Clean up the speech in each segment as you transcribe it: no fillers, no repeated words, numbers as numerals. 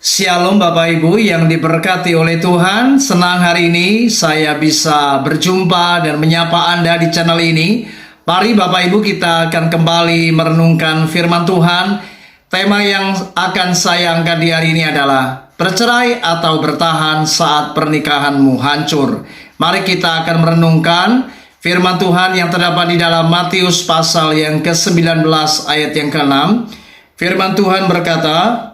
Shalom Bapak Ibu yang diberkati oleh Tuhan. Senang hari ini saya bisa berjumpa dan menyapa Anda di channel ini. Mari Bapak Ibu kita akan kembali merenungkan firman Tuhan. Tema yang akan saya angkat di hari ini adalah bercerai atau bertahan saat pernikahanmu hancur. Mari kita akan merenungkan firman Tuhan yang terdapat di dalam Matius pasal yang ke-19 ayat yang ke-6. Firman Tuhan berkata,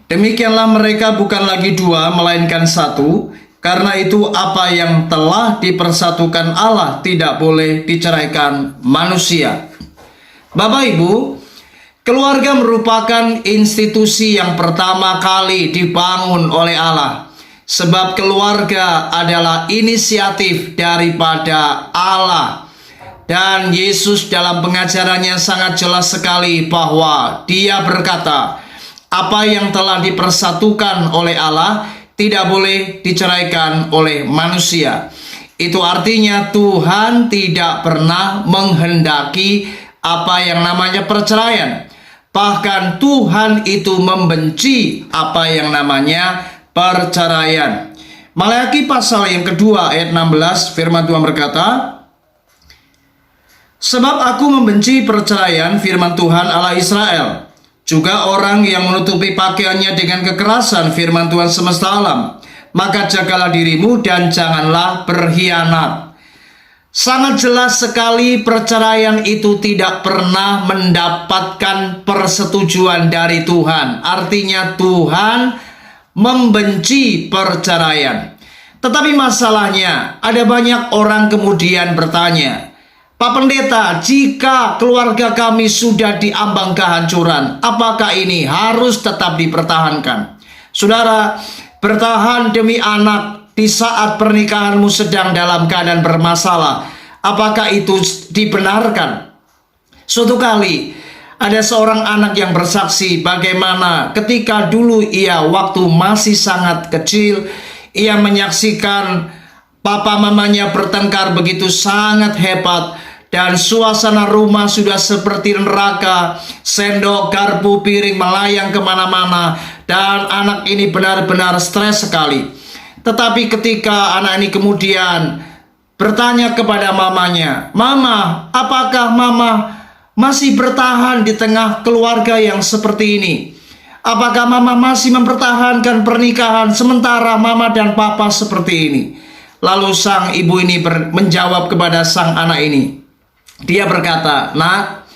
"Demikianlah mereka bukan lagi dua, melainkan satu. Karena itu apa yang telah dipersatukan Allah tidak boleh diceraikan manusia." Bapak Ibu, keluarga merupakan institusi yang pertama kali dibangun oleh Allah. Sebab keluarga adalah inisiatif daripada Allah. Dan Yesus dalam pengajarannya sangat jelas sekali bahwa Dia berkata, apa yang telah dipersatukan oleh Allah tidak boleh diceraikan oleh manusia. Itu artinya Tuhan tidak pernah menghendaki apa yang namanya perceraian. Bahkan Tuhan itu membenci apa yang namanya perceraian. Maleakhi pasal yang kedua ayat 16 firman Tuhan berkata, "Sebab aku membenci perceraian, firman Tuhan Allah Israel. Juga orang yang menutupi pakaiannya dengan kekerasan, firman Tuhan semesta alam. Maka jagalah dirimu dan janganlah berkhianat." Sangat jelas sekali perceraian itu tidak pernah mendapatkan persetujuan dari Tuhan. Artinya Tuhan membenci perceraian. Tetapi masalahnya ada banyak orang kemudian bertanya, "Pak Pendeta, jika keluarga kami sudah diambang kehancuran, apakah ini harus tetap dipertahankan?" Saudara, bertahan demi anak di saat pernikahanmu sedang dalam keadaan bermasalah, apakah itu dibenarkan? Suatu kali ada seorang anak yang bersaksi bagaimana ketika dulu ia waktu masih sangat kecil, ia menyaksikan papa mamanya bertengkar begitu sangat hebat. Dan suasana rumah sudah seperti neraka. Sendok, garpu, piring melayang kemana-mana. Dan anak ini benar-benar stres sekali. Tetapi ketika anak ini kemudian bertanya kepada mamanya, "Mama, apakah mama masih bertahan di tengah keluarga yang seperti ini? Apakah mama masih mempertahankan pernikahan sementara mama dan papa seperti ini?" Lalu sang ibu ini menjawab kepada sang anak ini. Dia berkata, "Nak,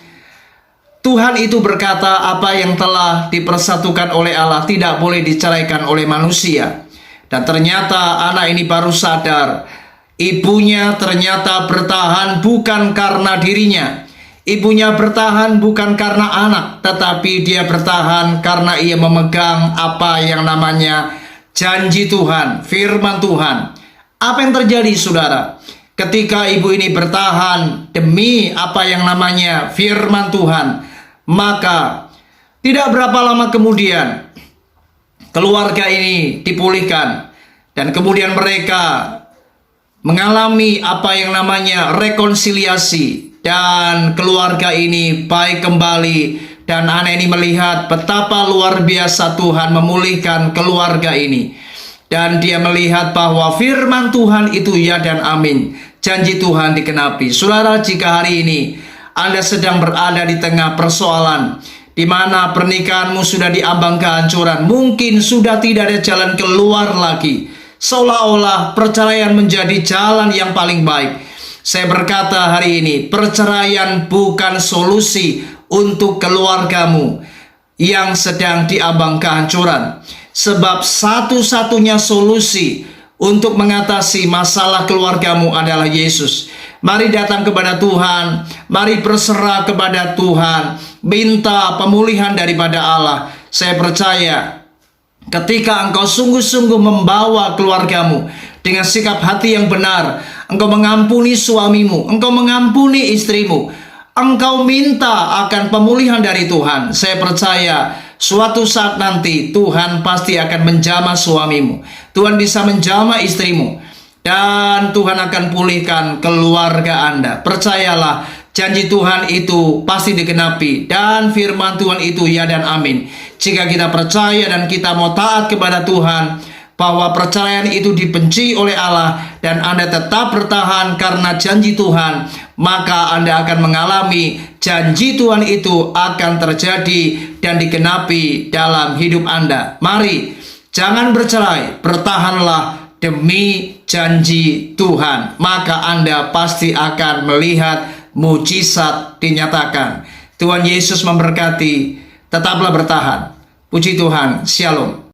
Tuhan itu berkata apa yang telah dipersatukan oleh Allah tidak boleh diceraikan oleh manusia." Dan ternyata anak ini baru sadar, ibunya ternyata bertahan bukan karena dirinya. Ibunya bertahan bukan karena anak, tetapi dia bertahan karena ia memegang apa yang namanya janji Tuhan, firman Tuhan. Apa yang terjadi, saudara? Ketika ibu ini bertahan demi apa yang namanya firman Tuhan, maka tidak berapa lama kemudian keluarga ini dipulihkan. Dan kemudian mereka mengalami apa yang namanya rekonsiliasi. Dan keluarga ini baik kembali. Dan anak ini melihat betapa luar biasa Tuhan memulihkan keluarga ini. Dan dia melihat bahwa firman Tuhan itu ya dan amin. Janji Tuhan dikenapi. Saudara, jika hari ini Anda sedang berada di tengah persoalan di mana pernikahanmu sudah diambang kehancuran, mungkin sudah tidak ada jalan keluar lagi, seolah-olah perceraian menjadi jalan yang paling baik. Saya berkata hari ini, perceraian bukan solusi untuk keluargamu yang sedang diambang kehancuran. Sebab satu-satunya solusi untuk mengatasi masalah keluargamu adalah Yesus. Mari datang kepada Tuhan, mari berserah kepada Tuhan, minta pemulihan daripada Allah. Saya percaya ketika engkau sungguh-sungguh membawa keluargamu dengan sikap hati yang benar, engkau mengampuni suamimu, engkau mengampuni istrimu, engkau minta akan pemulihan dari Tuhan, saya percaya suatu saat nanti Tuhan pasti akan menjamah suamimu, Tuhan bisa menjamah istrimu, dan Tuhan akan pulihkan keluarga Anda. Percayalah, janji Tuhan itu pasti digenapi, dan firman Tuhan itu ya dan amin. Jika kita percaya dan kita mau taat kepada Tuhan, bahwa perceraian itu dibenci oleh Allah, dan Anda tetap bertahan karena janji Tuhan, maka Anda akan mengalami janji Tuhan itu akan terjadi dan digenapi dalam hidup Anda. Mari, jangan bercerai, bertahanlah demi janji Tuhan, maka Anda pasti akan melihat mujizat dinyatakan. Tuhan Yesus memberkati, tetaplah bertahan. Puji Tuhan, Shalom.